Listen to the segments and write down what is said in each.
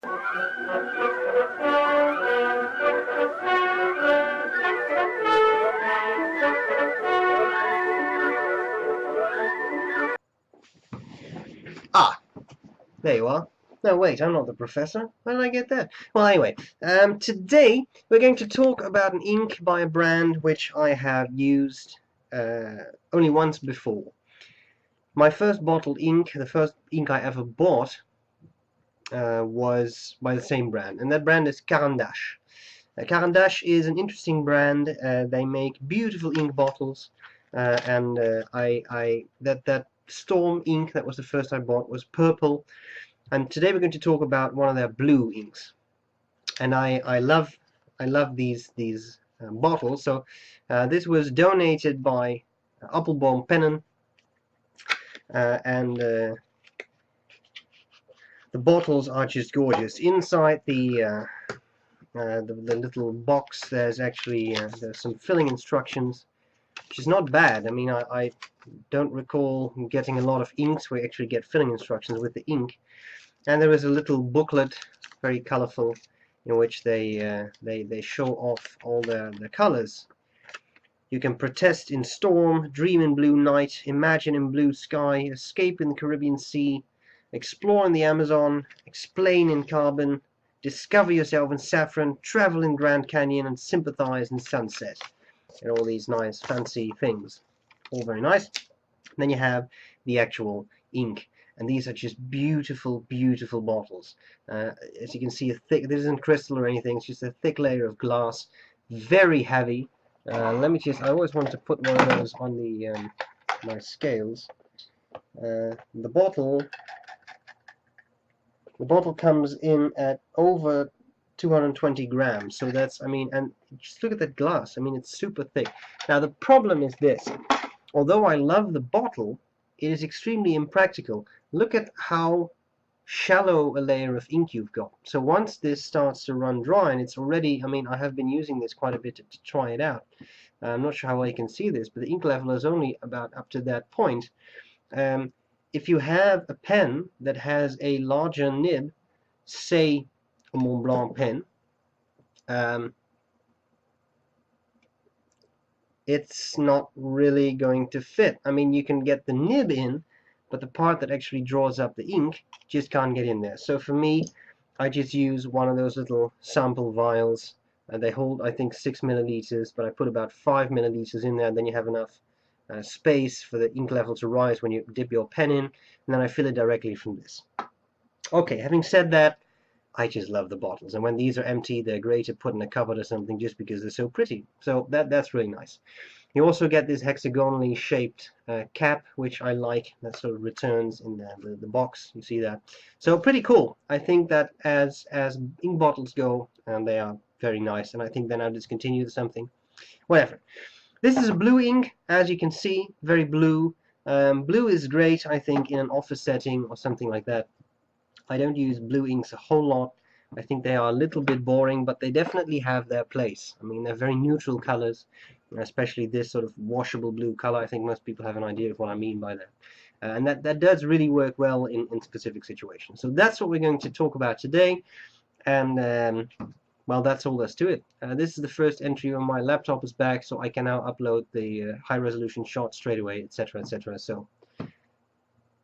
Ah, there you are. No, wait, I'm not the professor. How did I get that? Well, anyway, today we're going to talk about an ink by a brand which I have used only once before. My first bottled ink, the first ink I ever bought, was by the same brand, and that brand is Caran. Caran is an interesting brand. They make beautiful ink bottles, and that Storm ink that was the first I bought was purple. And today we're going to talk about one of their blue inks, and I love these bottles. So this was donated by Appelboom Pennen, and the bottles are just gorgeous. Inside the little box, there's actually there's some filling instructions, which is not bad. I mean, I don't recall getting a lot of inks where you actually get filling instructions with the ink. And there is a little booklet, very colorful, in which they show off all the colors. You can protest in storm, dream in blue night, imagine in blue sky, escape in the Caribbean Sea, explore in the Amazon, explain in carbon, discover yourself in saffron, travel in Grand Canyon, and sympathize in sunset. And all these nice fancy things. All very nice. And then you have the actual ink. And these are just beautiful, beautiful bottles. As you can see, this isn't crystal or anything, it's just a thick layer of glass. Very heavy. Let me just, I always want to put one of those on the my scales. The bottle comes in at over 220 grams, so that's, I mean, and just look at that glass. I mean, it's super thick. Now the problem is this: although I love the bottle, it is extremely impractical. Look at how shallow a layer of ink you've got. So once this starts to run dry, and it's already, I mean, I have been using this quite a bit to try it out. I'm not sure how well you can see this, but the ink level is only about up to that point. If you have a pen that has a larger nib, say a Mont Blanc pen, it's not really going to fit. I mean, you can get the nib in, but the part that actually draws up the ink just can't get in there. So for me, I just use one of those little sample vials. They hold, I think, 6 milliliters, but I put about 5 milliliters in there, and then you have enough space for the ink level to rise when you dip your pen in, and then I fill it directly from this. Okay, having said that, I just love the bottles, and when these are empty, they're great to put in a cupboard or something just because they're so pretty. So that's really nice. You also get this hexagonally shaped cap, which I like. That sort of returns in the box. You see that? So pretty cool. I think that as ink bottles go, and they are very nice. And I think they're now discontinued or something. Whatever. This is a blue ink, as you can see, very blue. Blue is great, I think, in an office setting or something like that. I don't use blue inks a whole lot. I think they are a little bit boring, but they definitely have their place. I mean, they're very neutral colors, especially this sort of washable blue color. I think most people have an idea of what I mean by that. And that does really work well in specific situations. So that's what we're going to talk about today. And, well, that's all there's to it. This is the first entry on my laptop is back, so I can now upload the high-resolution shot straight away, etc., etc. So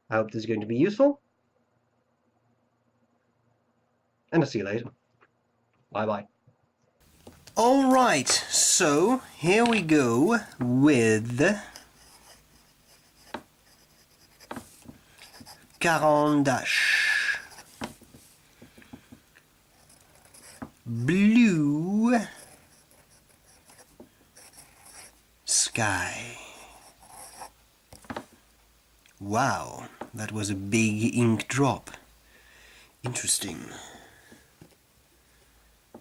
I hope this is going to be useful. And I'll see you later. Bye-bye. Alright, so here we go with Caran d'Ache. Blue sky. Wow, that was a big ink drop. Interesting.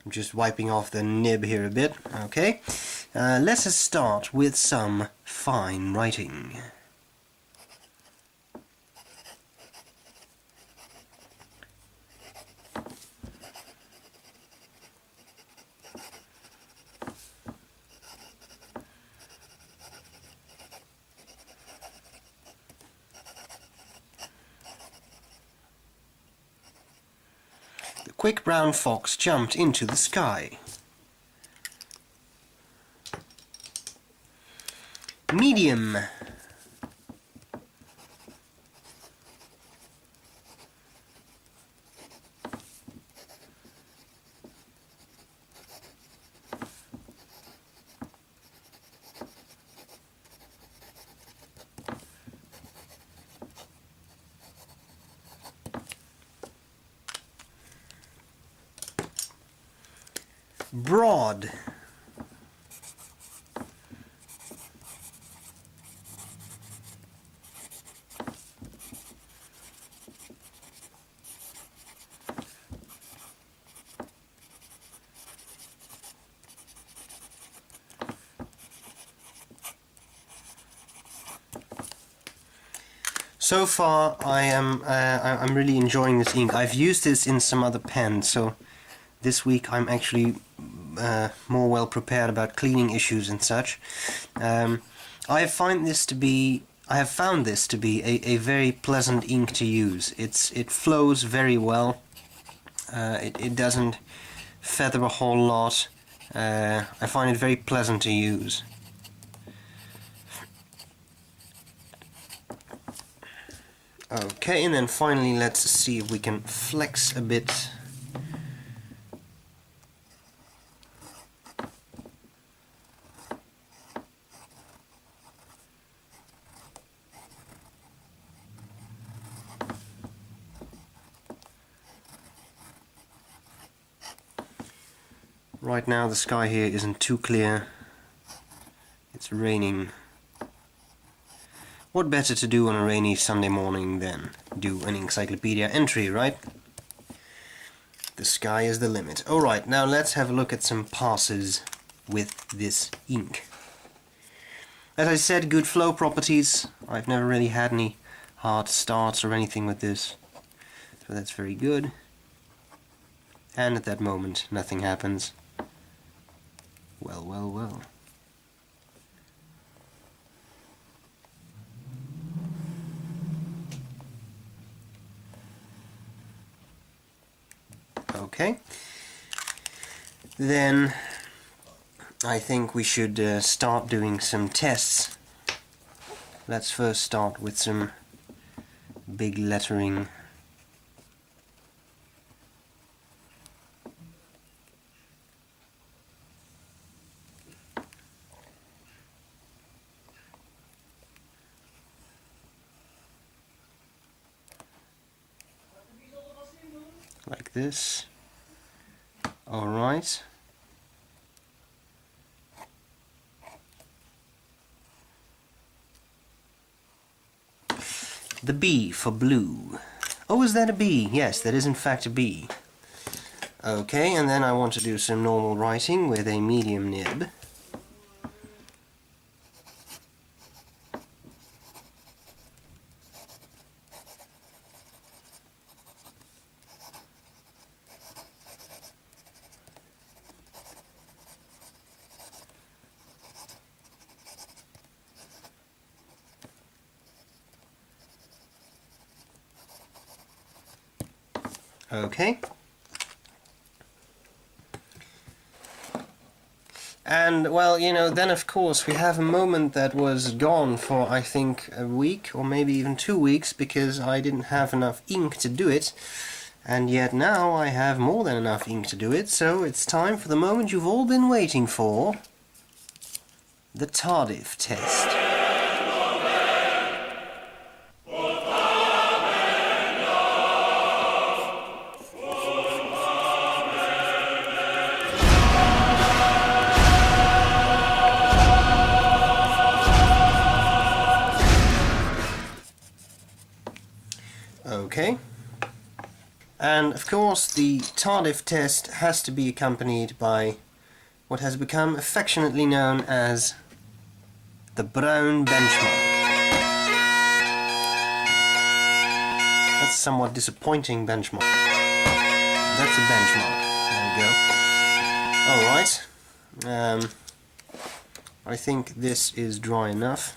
I'm just wiping off the nib here a bit. Okay, let's start with some fine writing. quick brown fox jumped into the sky. Medium. Broad. So far, I'm really enjoying this ink. I've used this in some other pens, so this week I'm actually more well prepared about cleaning issues and such. I have found this to be a very pleasant ink to use. It flows very well. It doesn't feather a whole lot. I find it very pleasant to use. Okay, and then finally let's see if we can flex a bit. Right now the sky here isn't too clear. It's raining. What better to do on a rainy Sunday morning than do an Inkcyclopedia entry, right? The sky is the limit. Alright, now let's have a look at some passes with this ink. As I said, good flow properties. I've never really had any hard starts or anything with this, so that's very good. And at that moment, nothing happens. Well, well, well. Okay, then I think we should start doing some tests. Let's first start with some big lettering. Like this. Alright. The B for blue. Oh, is that a B? Yes, that is in fact a B. Okay, and then I want to do some normal writing with a medium nib. Okay. And, well, you know, then of course we have a moment that was gone for, I think, a week or maybe even 2 weeks because I didn't have enough ink to do it. And yet now I have more than enough ink to do it, so it's time for the moment you've all been waiting for. The Tardif test. Okay, and of course the Tardif test has to be accompanied by what has become affectionately known as the brown benchmark. That's a somewhat disappointing benchmark. That's a benchmark. There we go. Alright, I think this is dry enough.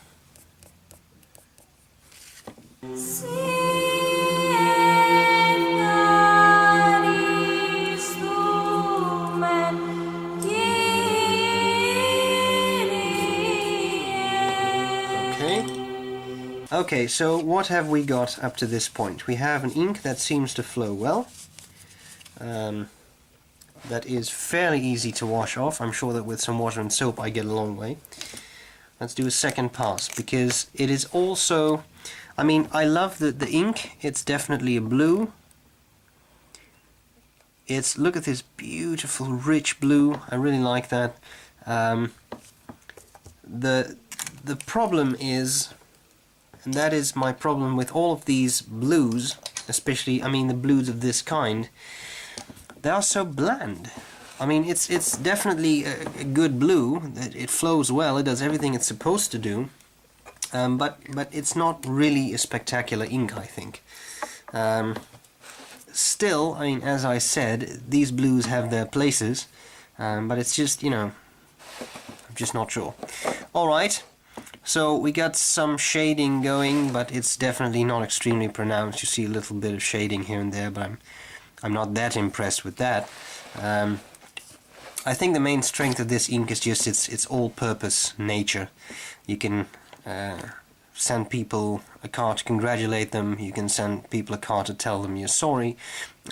Okay, so what have we got up to this point? We have an ink that seems to flow well. That is fairly easy to wash off. I'm sure that with some water and soap I get a long way. Let's do a second pass, because it is also... I mean, I love the ink. It's definitely a blue. Look at this beautiful, rich blue. I really like that. The problem is, and that is my problem with all of these blues, especially, I mean, the blues of this kind, they are so bland. I mean, it's definitely a good blue. It flows well. It does everything it's supposed to do. But it's not really a spectacular ink, I think. Still, I mean, as I said, these blues have their places, but it's just, you know, I'm just not sure. Alright, so we got some shading going, but it's definitely not extremely pronounced. You see a little bit of shading here and there, but I'm not that impressed with that. I think the main strength of this ink is just its all-purpose nature. You can send people a card to congratulate them, you can send people a card to tell them you're sorry,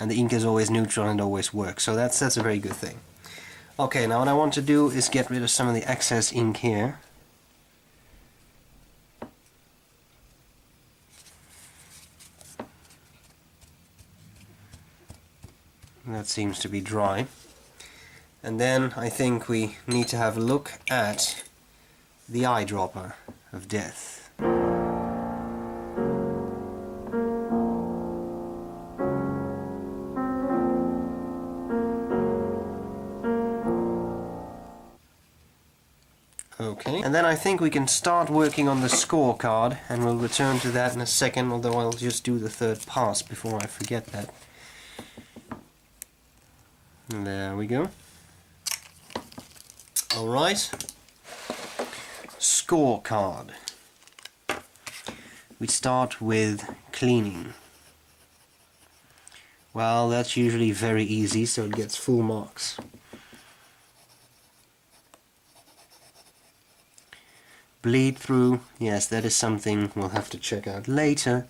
and the ink is always neutral and always works, so that's a very good thing. Okay, now what I want to do is get rid of some of the excess ink here. That seems to be dry. And then I think we need to have a look at the eyedropper of death. Okay, and then I think we can start working on the scorecard, and we'll return to that in a second, although I'll just do the third pass before I forget that. There we go. Alright, scorecard. We start with cleaning. Well, that's usually very easy, so it gets full marks. Bleed through, yes, that is something we'll have to check out later.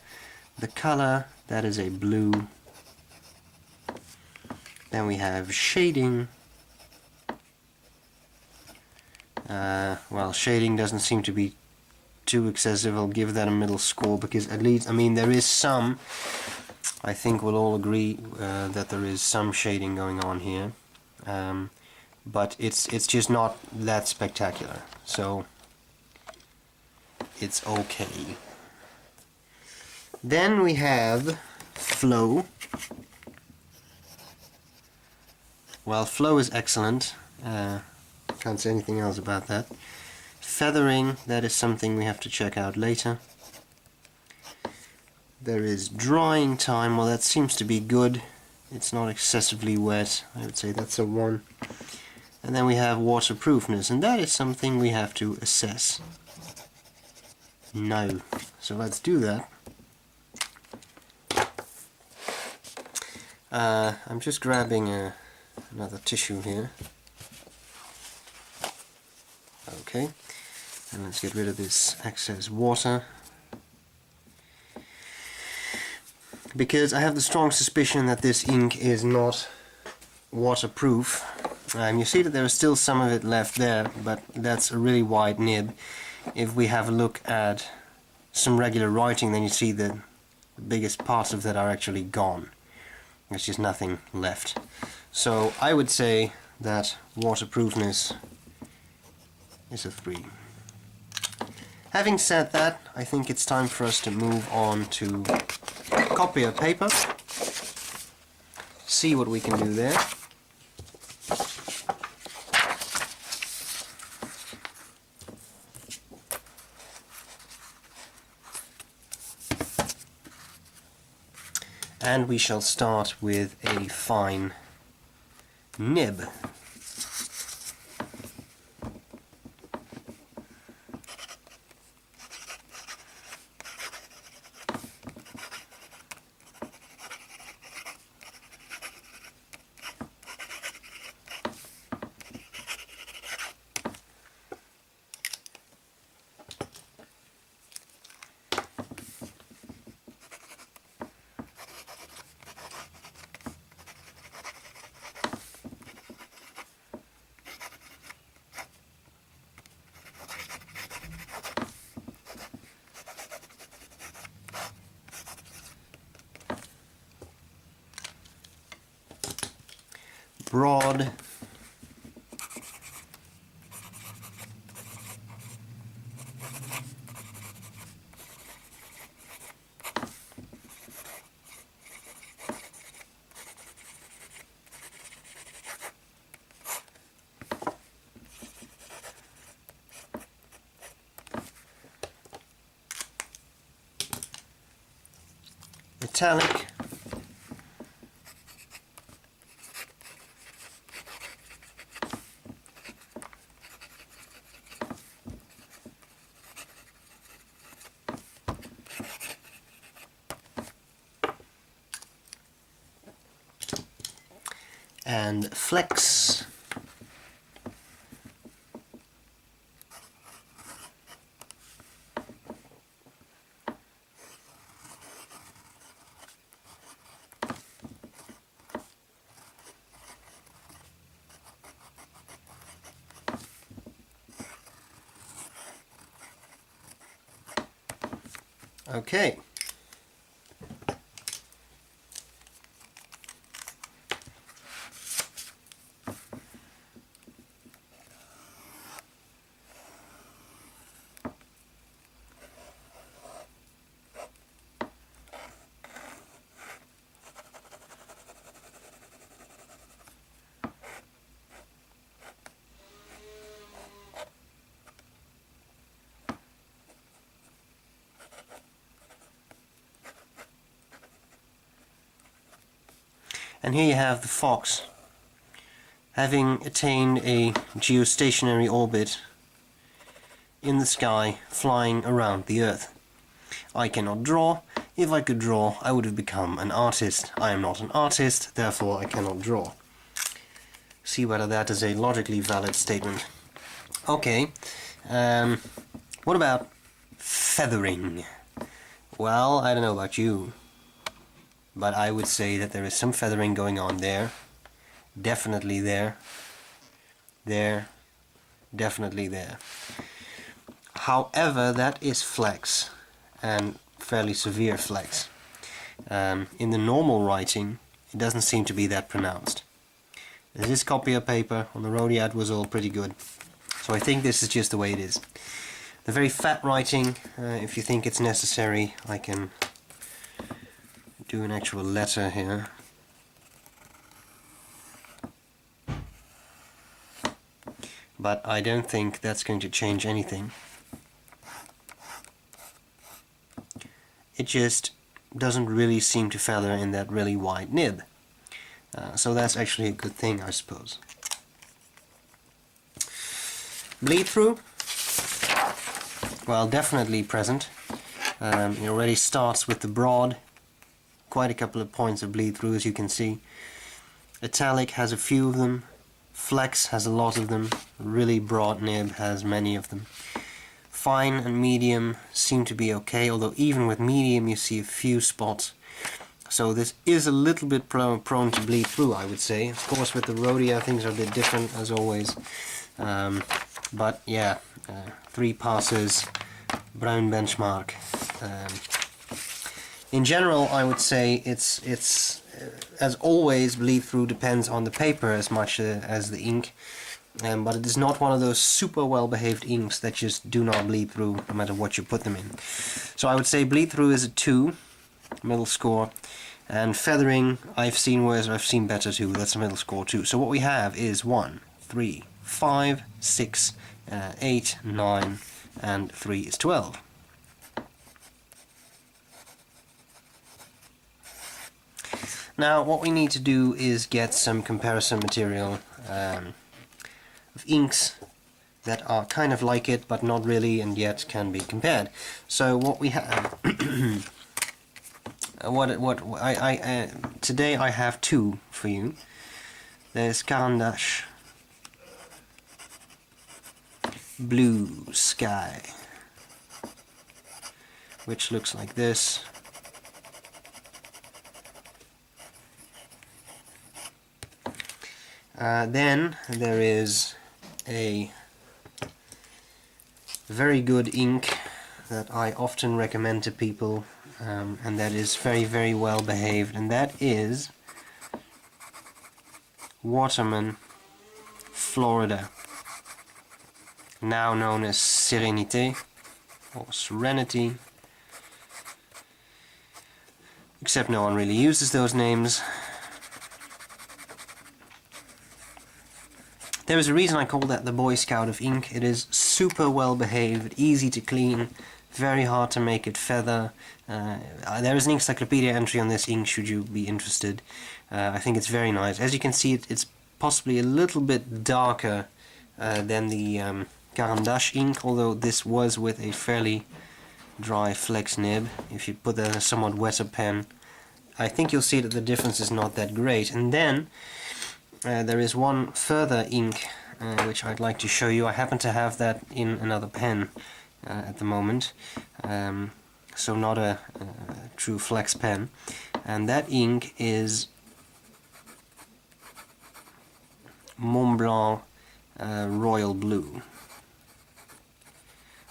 The color, that is a blue. Then we have shading. Well, shading doesn't seem to be too excessive. I'll give that a middle score, because at least, I mean, there is some, I think we'll all agree that there is some shading going on here, but it's just not that spectacular, so it's okay. Then we have flow. Well, flow is excellent. Can't say anything else about that. Feathering, that is something we have to check out later. There is drying time. Well, that seems to be good. It's not excessively wet. I would say that's a 1. And then we have waterproofness, and that is something we have to assess. No. So let's do that. I'm just grabbing another tissue here. Okay, and let's get rid of this excess water, because I have the strong suspicion that this ink is not waterproof. You see that there is still some of it left there, but that's a really wide nib. If we have a look at some regular writing, then you see that the biggest parts of that are actually gone. There's just nothing left. So I would say that waterproofness is a 3. Having said that, I think it's time for us to move on to copier paper. See what we can do there. And we shall start with a fine nib. broad. Metallic. And flex. Okay. And here you have the Fox, having attained a geostationary orbit in the sky, flying around the Earth. I cannot draw. If I could draw, I would have become an artist. I am not an artist, therefore I cannot draw. See whether that is a logically valid statement. Okay, what about feathering? Well, I don't know about you, but I would say that there is some feathering going on there. Definitely there. There. Definitely there. However, that is flex, and fairly severe flex. In the normal writing, it doesn't seem to be that pronounced. This copier paper on the Rodiat was all pretty good, so I think this is just the way it is. The very fat writing, if you think it's necessary, I can do an actual letter here. But I don't think that's going to change anything. It just doesn't really seem to feather in that really wide nib. So that's actually a good thing, I suppose. Bleed through? Well, definitely present. It already starts with the broad. Quite a couple of points of bleed through, as you can see. Italic has a few of them. Flex has a lot of them. Really broad nib has many of them. Fine and medium seem to be okay, although even with medium you see a few spots. So this is a little bit prone to bleed through, I would say. Of course, with the Rhodia things are a bit different, as always. But yeah, 3 passes, brown benchmark. In general, I would say it's as always, bleed through depends on the paper as much as the ink. But it is not one of those super well behaved inks that just do not bleed through no matter what you put them in. So I would say bleed through is a 2, middle score, and feathering I've seen worse, I've seen better too, that's a middle score too. So what we have is 1, 3, 5, 6, 8, 9, and 3 is 12. Now what we need to do is get some comparison material of inks that are kind of like it but not really and yet can be compared. So what we have today I have 2 for you. There's Caran Blue Sky, which looks like this. Then there is a very good ink that I often recommend to people, and that is very, very well behaved, and that is Waterman, Florida, now known as Serenité or Serenity, except no one really uses those names. There is a reason I call that the Boy Scout of ink. It is super well behaved, easy to clean, very hard to make it feather. There is an Inkcyclopedia entry on this ink should you be interested. I think it's very nice. As you can see, it's possibly a little bit darker than the Caran d'Ache ink, although this was with a fairly dry flex nib. If you put that in a somewhat wetter pen, I think you'll see that the difference is not that great. And then there is one further ink which I'd like to show you. I happen to have that in another pen at the moment, so not a true flex pen, and that ink is Mont Blanc Royal Blue.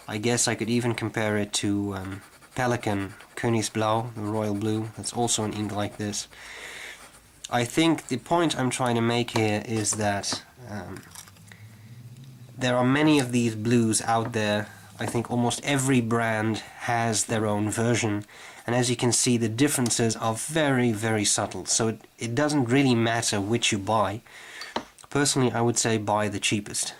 I guess I could even compare it to Pelikan Königsblau, the Royal Blue. That's also an ink like this. I think the point I'm trying to make here is that there are many of these blues out there. I think almost every brand has their own version, and as you can see, the differences are very, very subtle, so it doesn't really matter which you buy. Personally, I would say buy the cheapest,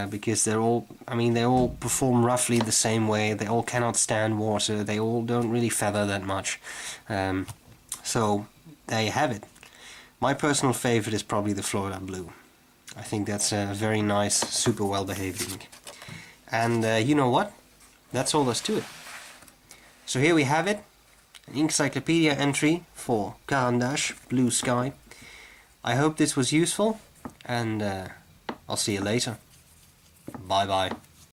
because they're all, they all perform roughly the same way. They all cannot stand water, they all don't really feather that much, so there you have it. My personal favorite is probably the Florida Blue. I think that's a very nice, super well behaved ink. And you know what? That's all there's to it. So here we have it, an Inkcyclopedia entry for Caran d'Ache Blue Sky. I hope this was useful, and I'll see you later. Bye bye.